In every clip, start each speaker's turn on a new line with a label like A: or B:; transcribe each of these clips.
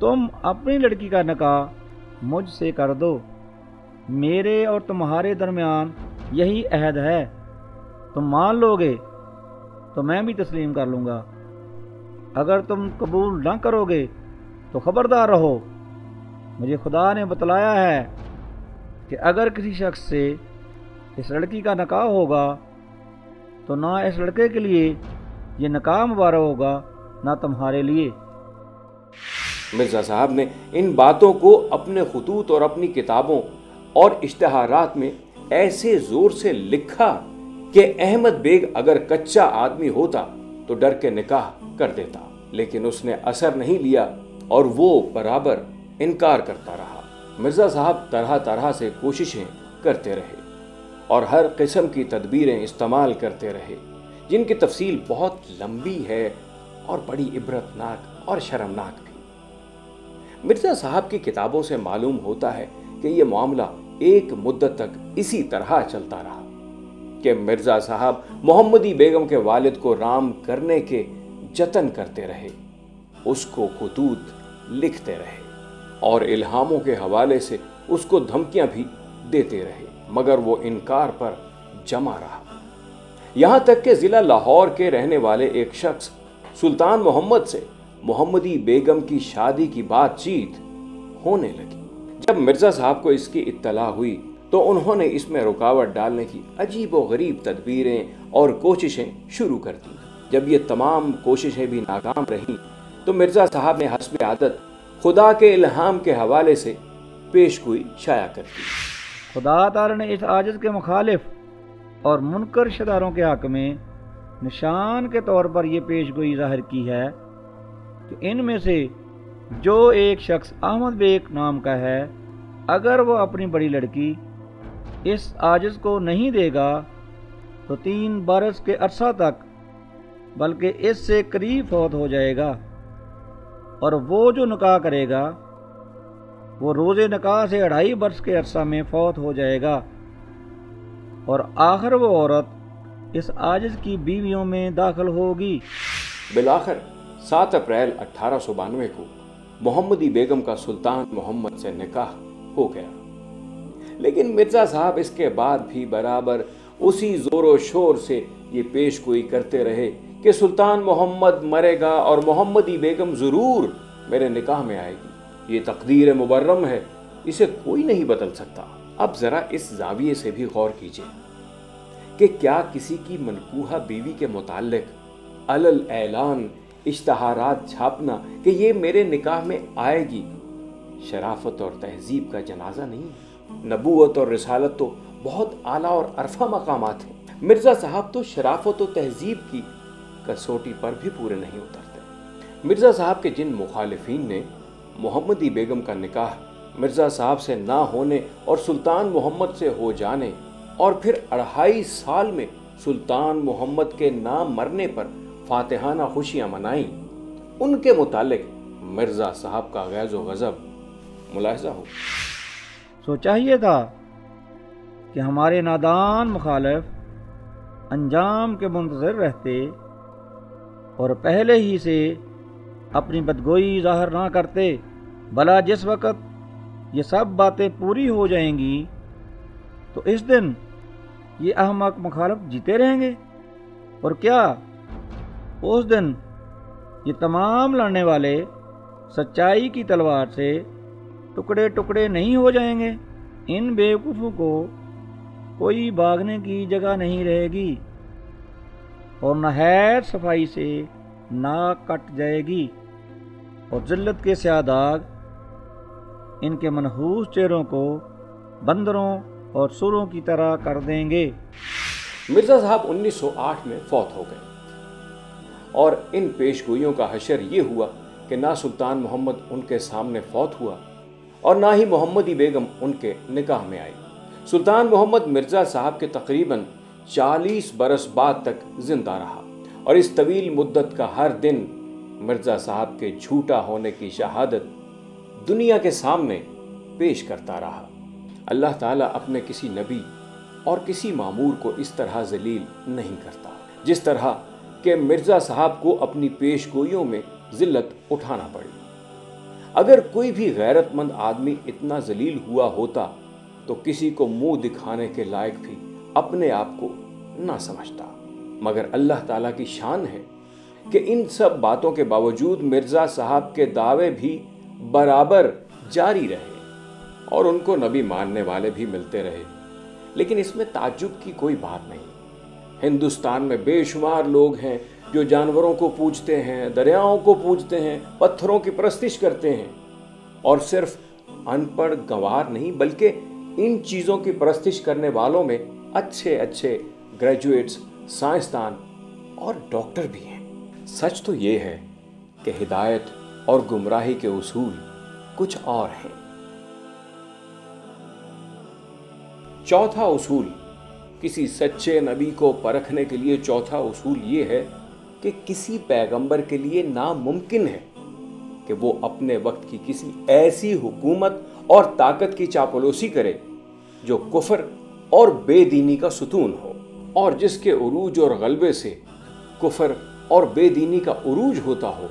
A: تم اپنی لڑکی کا نکاح مجھ سے کر دو، میرے اور تمہارے درمیان یہی عہد ہے، تم مان لو گے تو میں بھی تسلیم کر لوں گا، اگر تم قبول نہ کرو گے تو خبردار رہو، مجھے خدا نے بتلایا ہے کہ اگر کسی شخص سے اس لڑکی کا نکاح ہوگا تو نہ اس لڑکے کے لیے یہ نکاح مبارک ہوگا نہ تمہارے لیے۔
B: مرزا صاحب نے ان باتوں کو اپنے خطوط اور اپنی کتابوں اور اشتہارات میں ایسے زور سے لکھا کہ احمد بیگ اگر کچا آدمی ہوتا تو ڈر کے نکاح کر دیتا، لیکن اس نے اثر نہیں لیا اور وہ برابر انکار کرتا رہا۔ مرزا صاحب طرح طرح سے کوششیں کرتے رہے اور ہر قسم کی تدبیریں استعمال کرتے رہے، جن کی تفصیل بہت لمبی ہے اور بڑی عبرتناک اور شرمناک بھی۔ مرزا صاحب کی کتابوں سے معلوم ہوتا ہے کہ یہ معاملہ ایک مدت تک اسی طرح چلتا رہا کہ مرزا صاحب محمدی بیگم کے والد کو رام کرنے کے جتن کرتے رہے، اس کو خطوط لکھتے رہے اور الہاموں کے حوالے سے اس کو دھمکیاں بھی دیتے رہے، مگر وہ انکار پر جمع رہا، یہاں تک کہ ضلع لاہور کے رہنے والے ایک شخص سلطان محمد سے محمدی بیگم کی شادی کی بات چیت ہونے لگی۔ جب مرزا صاحب کو اس کی اطلاع ہوئی تو انہوں نے اس میں رکاوٹ ڈالنے کی عجیب و غریب تدبیریں اور کوششیں شروع کر دی۔ جب یہ تمام کوششیں بھی ناکام رہیں تو مرزا صاحب نے حسب عادت خدا کے الہام کے حوالے سے پیش گوئی شائع کر دی۔
A: خدا تعالی نے اس عاجز کے مخالف اور منکر شداروں کے حق میں نشان کے طور پر یہ پیش گوئی ظاہر کی ہے کہ ان میں سے جو ایک شخص احمد بیگ نام کا ہے، اگر وہ اپنی بڑی لڑکی اس عاجز کو نہیں دے گا تو 3 برس کے عرصہ تک بلکہ اس سے قریب فوت ہو جائے گا، اور وہ جو نکاح کرے گا وہ روز نکاح سے 2.5 برس کے عرصہ میں فوت ہو جائے گا، اور آخر وہ عورت اس عاجز کی بیویوں میں داخل ہوگی۔
B: بالآخر 7 اپریل 1892 کو محمدی بیگم کا سلطان محمد سے نکاح ہو گیا، لیکن مرزا صاحب اس کے بعد بھی برابر اسی زور و شور سے یہ پیش گوئی کرتے رہے کہ سلطان محمد مرے گا اور محمدی بیگم ضرور میرے نکاح میں آئے گی، یہ تقدیر مبرم ہے، اسے کوئی نہیں بدل سکتا۔ اب ذرا اس زاویے سے بھی غور کیجئے کہ کیا کسی کی منکوحہ بیوی کے متعلق علل اعلان اشتہارات چھاپنا کہ یہ میرے نکاح میں آئے گی شرافت اور تہذیب کا جنازہ نہیں ہے؟ نبوت اور رسالت تو بہت اعلیٰ اور عرفہ مقامات ہیں، مرزا صاحب تو شرافت و تہذیب کی کسوٹی پر بھی پورے نہیں اترتے۔ مرزا صاحب کے جن مخالفین نے محمدی بیگم کا نکاح مرزا صاحب سے نہ ہونے اور سلطان محمد سے ہو جانے اور پھر 2.5 سال میں سلطان محمد کے نہ مرنے پر فاتحانہ خوشیاں منائیں، ان کے متعلق مرزا صاحب کا غیظ و غضب ملاحظہ ہو۔
A: سو چاہیے تھا کہ ہمارے نادان مخالف انجام کے منتظر رہتے اور پہلے ہی سے اپنی بدگوئی ظاہر نہ کرتے، بھلا جس وقت یہ سب باتیں پوری ہو جائیں گی تو اس دن یہ احمق مخالف جیتے رہیں گے، اور کیا اس دن یہ تمام لڑنے والے سچائی کی تلوار سے ٹکڑے ٹکڑے نہیں ہو جائیں گے؟ ان بیوقوفوں کو کوئی بھاگنے کی جگہ نہیں رہے گی اور نہایت صفائی سے ناک کٹ جائے گی، اور ذلت کے سیاہ داغ ان کے منحوس چہروں کو بندروں اور سوروں کی طرح کر دیں گے۔
B: مرزا صاحب 1908 میں فوت ہو گئے اور ان پیش گوئیوں کا حشر یہ ہوا کہ نہ سلطان محمد ان کے سامنے فوت ہوا اور نہ ہی محمدی بیگم ان کے نکاح میں آئی۔ سلطان محمد مرزا صاحب کے تقریباً 40 برس بعد تک زندہ رہا اور اس طویل مدت کا ہر دن مرزا صاحب کے جھوٹا ہونے کی شہادت دنیا کے سامنے پیش کرتا رہا۔ اللہ تعالیٰ اپنے کسی نبی اور کسی مامور کو اس طرح ذلیل نہیں کرتا جس طرح کہ مرزا صاحب کو اپنی پیش گوئیوں میں ذلت اٹھانا پڑی۔ اگر کوئی بھی غیرت مند آدمی اتنا ذلیل ہوا ہوتا تو کسی کو منہ دکھانے کے لائق بھی اپنے آپ کو نہ سمجھتا، مگر اللہ تعالیٰ کی شان ہے کہ ان سب باتوں کے باوجود مرزا صاحب کے دعوے بھی برابر جاری رہے اور ان کو نبی ماننے والے بھی ملتے رہے۔ لیکن اس میں تعجب کی کوئی بات نہیں۔ ہندوستان میں بے شمار لوگ ہیں جو جانوروں کو پوجتے ہیں، دریاؤں کو پوجتے ہیں، پتھروں کی پرستش کرتے ہیں، اور صرف ان پڑھ گنوار نہیں بلکہ ان چیزوں کی پرستش کرنے والوں میں اچھے گریجویٹس، سائنسدان اور ڈاکٹر بھی ہیں۔ سچ تو یہ ہے کہ ہدایت اور گمراہی کے اصول کچھ اور ہیں۔ چوتھا اصول، کسی سچے نبی کو پرکھنے کے لیے چوتھا اصول یہ ہے کہ کسی پیغمبر کے لیے ناممکن ہے کہ وہ اپنے وقت کی کسی ایسی حکومت اور طاقت کی چاپلوسی کرے جو کفر اور بے دینی کا ستون ہو، اور جس کے عروج اور غلبے سے کفر اور بے دینی کا عروج ہوتا ہو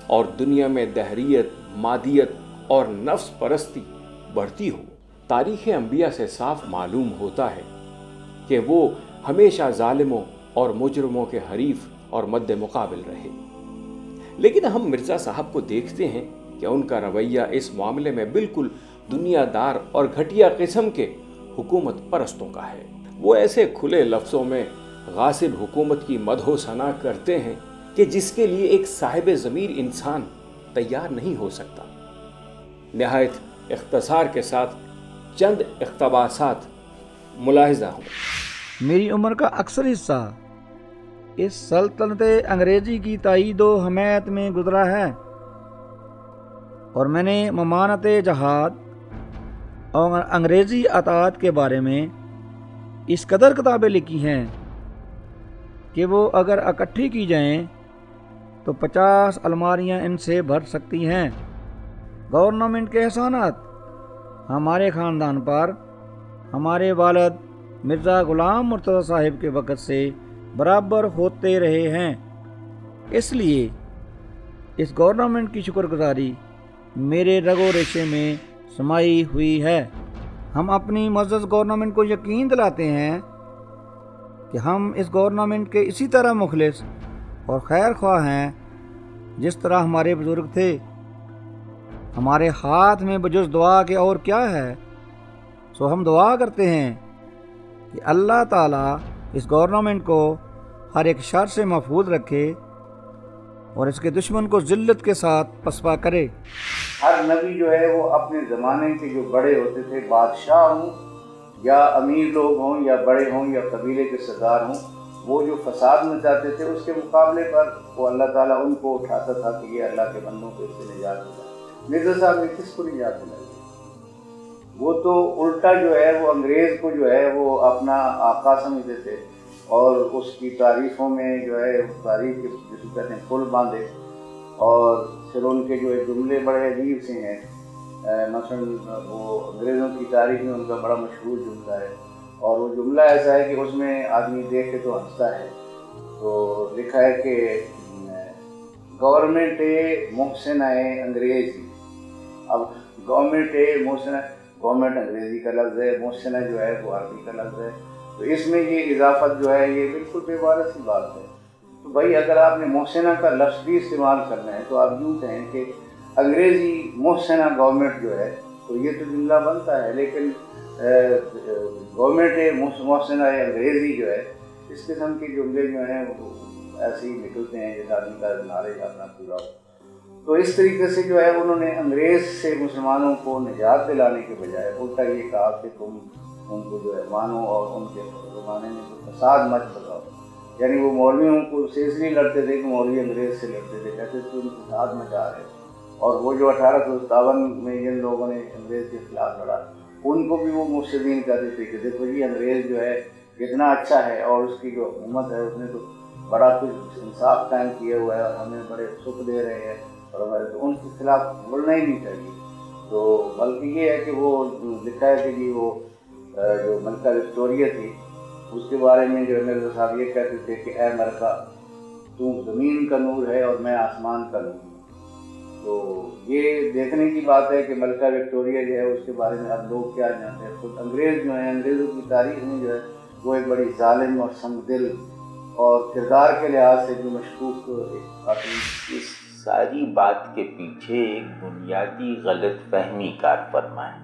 B: اور دنیا میں دہریت، مادیت اور نفس پرستی بڑھتی ہو۔ تاریخ انبیاء سے صاف معلوم ہوتا ہے کہ وہ ہمیشہ ظالموں اور مجرموں کے حریف اور مد مقابل رہے۔ لیکن ہم مرزا صاحب کو دیکھتے ہیں کہ ان کا رویہ اس معاملے میں بالکل دنیا دار اور گھٹیا قسم کے حکومت پرستوں کا ہے۔ وہ ایسے کھلے لفظوں میں غاصب حکومت کی مدح و ثنا کرتے ہیں کہ جس کے لیے ایک صاحب ضمیر انسان تیار نہیں ہو سکتا۔ نہایت اختصار کے ساتھ چند اقتباسات ملاحظہ ہوں۔
A: میری عمر کا اکثر حصہ اس سلطنت انگریزی کی تائید و حمایت میں گزرا ہے، اور میں نے ممانعت جہاد اور انگریزی اطاعت کے بارے میں اس قدر کتابیں لکھی ہیں کہ وہ اگر اکٹھی کی جائیں تو 50 الماریاں ان سے بھر سکتی ہیں۔ گورنمنٹ کے احسانات ہمارے خاندان پر ہمارے والد مرزا غلام مرتضیٰ صاحب کے وقت سے برابر ہوتے رہے ہیں، اس لیے اس گورنمنٹ کی شکر گزاری میرے رگ و ریشے میں سمائی ہوئی ہے۔ ہم اپنی معزز گورنمنٹ کو یقین دلاتے ہیں کہ ہم اس گورنمنٹ کے اسی طرح مخلص اور خیر خواہ ہیں جس طرح ہمارے بزرگ تھے۔ ہمارے ہاتھ میں بجز دعا کے اور کیا ہے، سو ہم دعا کرتے ہیں کہ اللہ تعالیٰ اس گورنمنٹ کو ہر ایک شر سے محفوظ رکھے اور اس کے دشمن کو ذلت کے ساتھ پسپا کرے۔
C: ہر نبی جو ہے وہ اپنے زمانے کے جو بڑے ہوتے تھے، بادشاہ ہوں یا امیر لوگ ہوں یا بڑے ہوں یا قبیلے کے سردار ہوں، وہ جو فساد مچاتے تھے اس کے مقابلے پر وہ اللہ تعالیٰ ان کو اٹھاتا تھا کہ یہ اللہ کے بندوں کو اس سے نجات دلا۔ مرزا صاحب نے کس کو نجات دلائی؟ وہ تو الٹا جو ہے وہ انگریز کو جو ہے وہ اپنا آقا سمجھتے تھے، اور اس کی تعریفوں میں جو ہے تعریف کے جس کو کہتے ہیں پل باندھے، اور پھر ان کے جو جملے بڑے عجیب سے ہیں۔ مثلا وہ انگریزوں کی تاریخ میں ان کا بڑا مشہور جملہ ہے، اور وہ جملہ ایسا ہے کہ اس میں آدمی دیکھ کے تو ہنستا ہے۔ تو لکھا ہے کہ گورنمنٹ محسنہ انگریزی۔ اب گورنمنٹ محسنہ، گورنمنٹ انگریزی کا لفظ ہے، محسنہ جو ہے وہ عربی کا لفظ ہے، تو اس میں یہ اضافت جو ہے یہ بالکل بے بارہ سی بات ہے۔ تو بھائی اگر آپ نے محسنہ کا لفظ بھی استعمال کرنا ہے تو آپ یوں کہیں کہ انگریزی محسنہ گورنمنٹ جو ہے، تو یہ تو جملہ بنتا ہے، لیکن گورنمنٹ محسنہ انگریزی جو ہے، اس قسم کے جملے جو ہیں وہ ایسے ہی نکلتے ہیں جیسے آدمی کا نالج اپنا پورا ہو۔ تو اس طریقے سے جو ہے انہوں نے انگریز سے مسلمانوں کو نجات دلانے کے بجائے الٹا یہ کہا کہ تم ان کو جو ہے مانو اور ان کے زمانے میں کوئی فساد مت بتاؤ۔ یعنی وہ مولویوں کو سے اس لیے لڑتے تھے کہ مولوی انگریز سے لڑتے تھے، کہتے تھے ان فساد مچا رہے۔ اور وہ جو 1857 میں جن لوگوں نے انگریز کے خلاف لڑا، ان کو بھی وہ مفسدین کہتے تھے کہ دیکھو جی انگریز جو ہے اتنا اچھا ہے اور اس کی جو حکومت ہے اس نے تو بڑا کچھ انصاف قائم کیا ہوا ہے اور ہمیں بڑے سکھ دے رہے ہیں، اور ہمارے تو ان کے خلاف بولنا ہی نہیں چاہیے۔ تو بلکہ یہ ہے کہ وہ لکھا ہے کہ جی وہ جو ملکہ وکٹوریہ تھی اس کے بارے میں جو مرزا صاحب یہ کہتے تھے کہ اے ملکہ تو زمین کا نور ہے اور میں آسمان کا نور ہوں۔ تو یہ دیکھنے کی بات ہے کہ ملکہ وکٹوریہ جو ہے اس کے بارے میں اب لوگ کیا جانتے ہیں. خود انگریز جو ہیں، انگریزوں کی تاریخ میں جو ہے وہ ایک بڑی ظالم اور سنگ دل اور کردار کے لحاظ سے جو مشکوک خاتون.
D: اس ساری بات کے پیچھے ایک بنیادی غلط فہمی کار فرما ہے،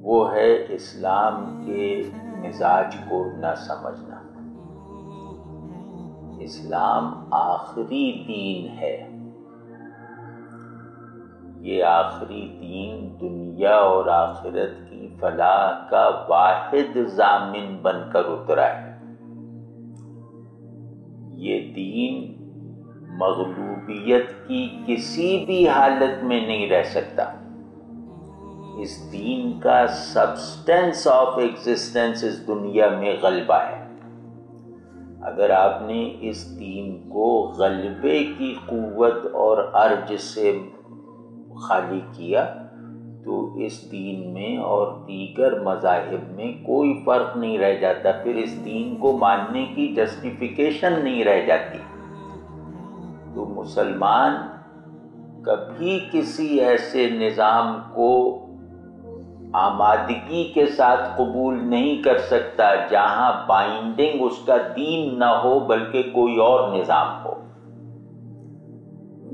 D: وہ ہے اسلام کے مزاج کو نہ سمجھنا. اسلام آخری دین ہے، یہ آخری دین دنیا اور آخرت کی فلاح کا واحد ضامن بن کر اترا ہے. یہ دین مغلوبیت کی کسی بھی حالت میں نہیں رہ سکتا. اس دین کا سبسٹینس آف ایگزسٹنس اس دنیا میں غلبہ ہے. اگر آپ نے اس دین کو غلبے کی قوت اور ارج سے خالی کیا تو اس دین میں اور دیگر مذاہب میں کوئی فرق نہیں رہ جاتا. پھر اس دین کو ماننے کی جسٹیفیکیشن نہیں رہ جاتی. تو مسلمان کبھی کسی ایسے نظام کو آمادگی کے ساتھ قبول نہیں کر سکتا جہاں بائنڈنگ اس کا دین نہ ہو بلکہ کوئی اور نظام ہو.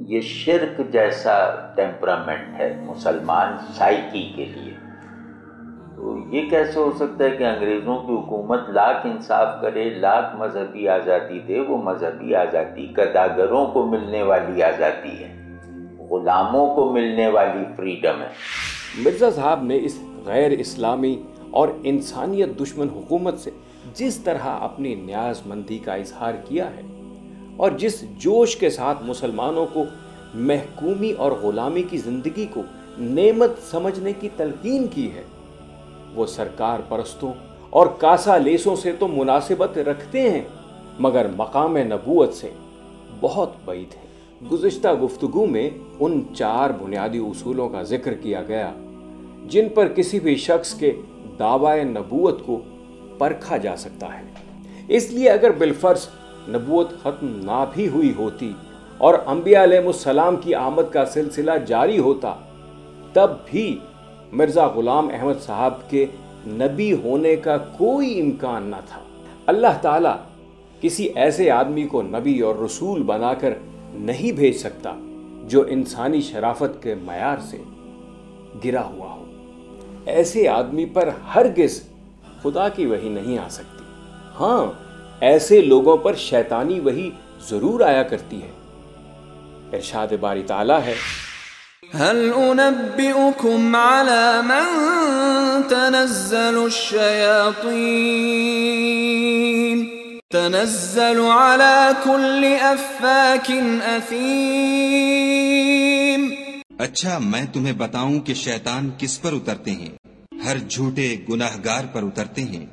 D: یہ شرک جیسا ٹیمپرامنٹ ہے مسلمان سائیکی کے لیے. تو یہ کیسے ہو سکتا ہے کہ انگریزوں کی حکومت لاکھ انصاف کرے، لاکھ مذہبی آزادی دے؟ وہ مذہبی آزادی گداگروں کو ملنے والی آزادی ہے، غلاموں کو ملنے والی فریڈم ہے.
B: مرزا صاحب نے اس غیر اسلامی اور انسانیت دشمن حکومت سے جس طرح اپنی نیاز مندی کا اظہار کیا ہے اور جس جوش کے ساتھ مسلمانوں کو محکومی اور غلامی کی زندگی کو نعمت سمجھنے کی تلقین کی ہے، وہ سرکار پرستوں اور کاسا لیسوں سے تو مناسبت رکھتے ہیں مگر مقام نبوت سے بہت بعید ہے. گزشتہ گفتگو میں ان 4 بنیادی اصولوں کا ذکر کیا گیا جن پر کسی بھی شخص کے دعوی نبوت کو پرکھا جا سکتا ہے. اس لیے اگر بالفرض نبوت ختم نہ بھی ہوئی ہوتی اور انبیاء علیہ السلام کی آمد کا سلسلہ جاری ہوتا تب بھی مرزا غلام احمد صاحب کے نبی ہونے کا کوئی امکان نہ تھا. اللہ تعالیٰ کسی ایسے آدمی کو نبی اور رسول بنا کر نہیں بھیج سکتا جو انسانی شرافت کے معیار سے گرا ہوا ہو. ایسے آدمی پر ہرگز خدا کی وحی نہیں آ سکتی. ہاں، ایسے لوگوں پر شیطانی وحی ضرور آیا کرتی ہے. ارشاد باری تعالیٰ ہے،
E: هل انبئكم على من تنزل الشياطين تنزل على كل افاك اثيم.
F: اچھا میں تمہیں بتاؤں کہ شیطان کس پر اترتے ہیں؟ ہر جھوٹے گناہگار پر اترتے ہیں.